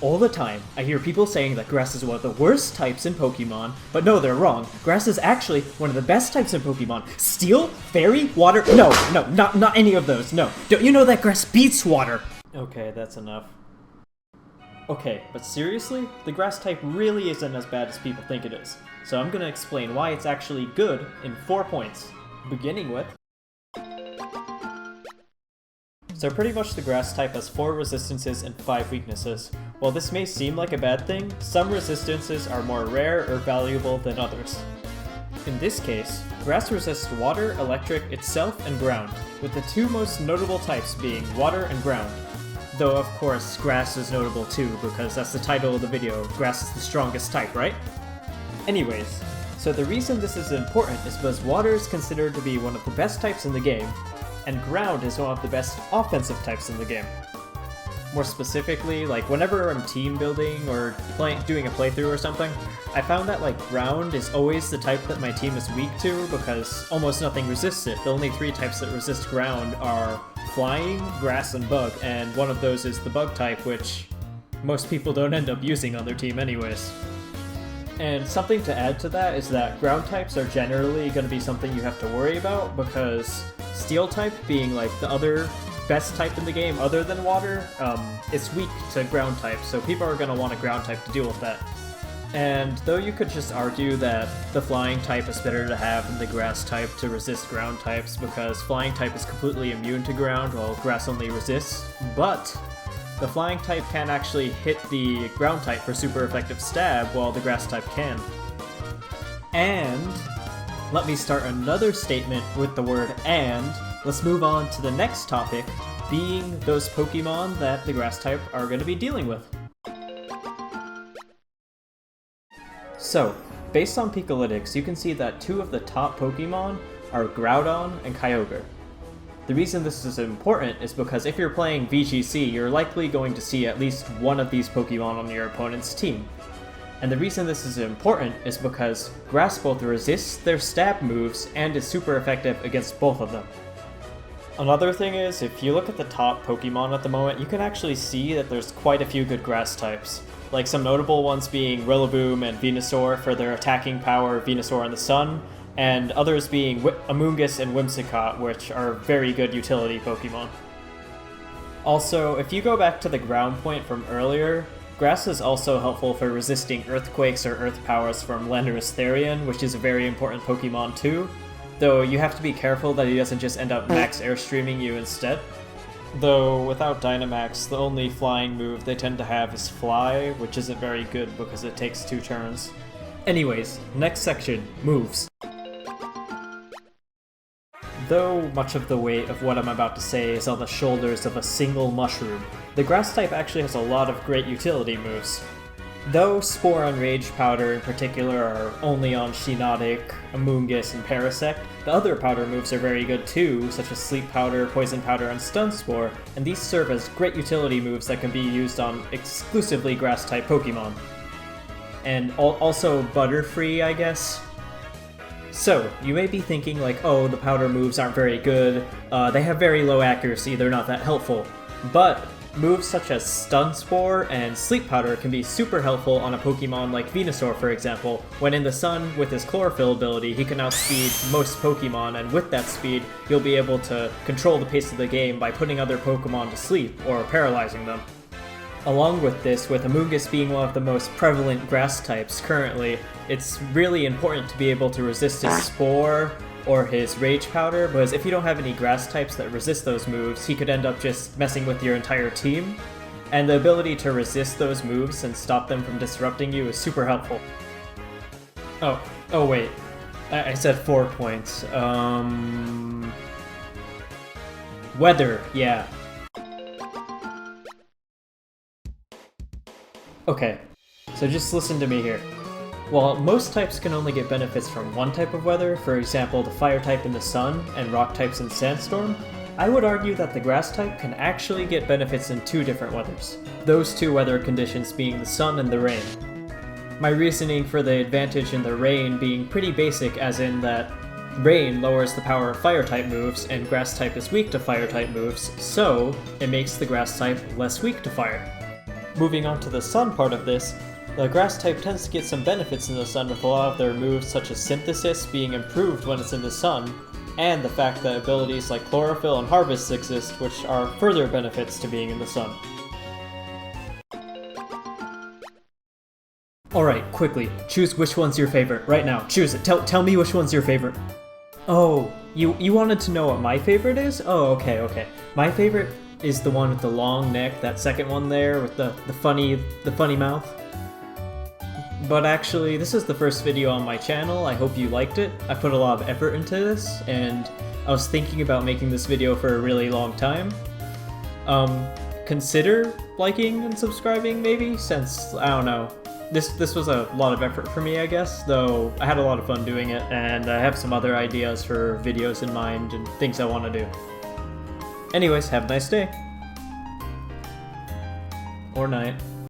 All the time, I hear people saying that grass is one of the worst types in Pokemon, but no, they're wrong. Grass is actually one of the best types in Pokemon. Steel, fairy, water. No, not any of those. No. Don't you know that grass beats water? Okay, that's enough. Okay, but seriously, the grass type really isn't as bad as people think it is. So I'm gonna explain why it's actually good in 4 points. Beginning with... So pretty much the grass type has 4 resistances and 5 weaknesses. While this may seem like a bad thing, some resistances are more rare or valuable than others. In this case, grass resists water, electric, itself, and ground, with the 2 most notable types being water and ground. Though of course, grass is notable too, because that's the title of the video, grass is the strongest type, right? Anyways, so the reason this is important is because water is considered to be one of the best types in the game, and ground is one of the best offensive types in the game. More specifically, like whenever I'm team building or doing a playthrough or something, I found that like ground is always the type that my team is weak to because almost nothing resists it. The only 3 types that resist ground are flying, grass, and bug, and one of those is the bug type, which most people don't end up using on their team anyways. And something to add to that is that ground types are generally going to be something you have to worry about because steel type, being like the other best type in the game other than water, is weak to ground type, so people are going to want a ground type to deal with that. And though you could just argue that the flying type is better to have than the grass type to resist ground types because flying type is completely immune to ground while grass only resists, but the flying type can actually hit the ground type for super effective stab while the grass type can. And let me start another statement with the word and. Let's move on to the next topic, being those Pokemon that the grass type are going to be dealing with. So, based on Pikalytics, you can see that 2 of the top Pokemon are Groudon and Kyogre. The reason this is important is because if you're playing VGC, you're likely going to see at least one of these Pokemon on your opponent's team. And the reason this is important is because Grass both resists their stab moves and is super effective against both of them. Another thing is, if you look at the top Pokemon at the moment, you can actually see that there's quite a few good grass types. Like some notable ones being Rillaboom and Venusaur for their attacking power, Venusaur in the Sun, and others being Amoonguss and Whimsicott, which are very good utility Pokemon. Also, if you go back to the ground point from earlier, grass is also helpful for resisting earthquakes or earth powers from Landorus Therian, which is a very important Pokemon too, though you have to be careful that he doesn't just end up max airstreaming you instead. Though without Dynamax, the only flying move they tend to have is Fly, which isn't very good because it takes 2 turns. Anyways, next section, moves. Though much of the weight of what I'm about to say is on the shoulders of a single mushroom, the grass type actually has a lot of great utility moves. Though Spore and Rage Powder in particular are only on Shiinotic, Amoonguss, and Parasect, the other powder moves are very good too, such as Sleep Powder, Poison Powder, and Stun Spore, and these serve as great utility moves that can be used on exclusively grass-type Pokemon. And also Butterfree, I guess? So, you may be thinking like, oh, the powder moves aren't very good, they have very low accuracy, they're not that helpful. But moves such as Stun Spore and Sleep Powder can be super helpful on a Pokemon like Venusaur, for example, when in the sun, with his Chlorophyll ability, he can outspeed most Pokemon, and with that speed, you'll be able to control the pace of the game by putting other Pokemon to sleep, or paralyzing them. Along with this, with Amoonguss being one of the most prevalent grass types currently, it's really important to be able to resist his Spore or his Rage Powder, because if you don't have any grass types that resist those moves, he could end up just messing with your entire team. And the ability to resist those moves and stop them from disrupting you is super helpful. Oh wait, I said 4 points. Weather, yeah. Okay, so just listen to me here. While most types can only get benefits from one type of weather, for example the fire type in the sun and rock types in sandstorm, I would argue that the grass type can actually get benefits in 2 different weathers, those 2 weather conditions being the sun and the rain. My reasoning for the advantage in the rain being pretty basic, as in that rain lowers the power of fire type moves and grass type is weak to fire type moves, so it makes the grass type less weak to fire. Moving on to the sun part of this, the grass type tends to get some benefits in the sun with a lot of their moves such as synthesis being improved when it's in the sun, and the fact that abilities like chlorophyll and harvest exist, which are further benefits to being in the sun. Alright, quickly, choose which one's your favorite, right now, choose it, tell me which one's your favorite. Oh, you wanted to know what my favorite is? Oh, okay. My favorite is the one with the long neck, that second one there with the funny mouth. But actually, this is the first video on my channel. I hope you liked it. I put a lot of effort into this, and I was thinking about making this video for a really long time. Consider liking and subscribing maybe, since, I don't know. This was a lot of effort for me, I guess, though I had a lot of fun doing it, and I have some other ideas for videos in mind and things I want to do. Anyways, have a nice day. Or night.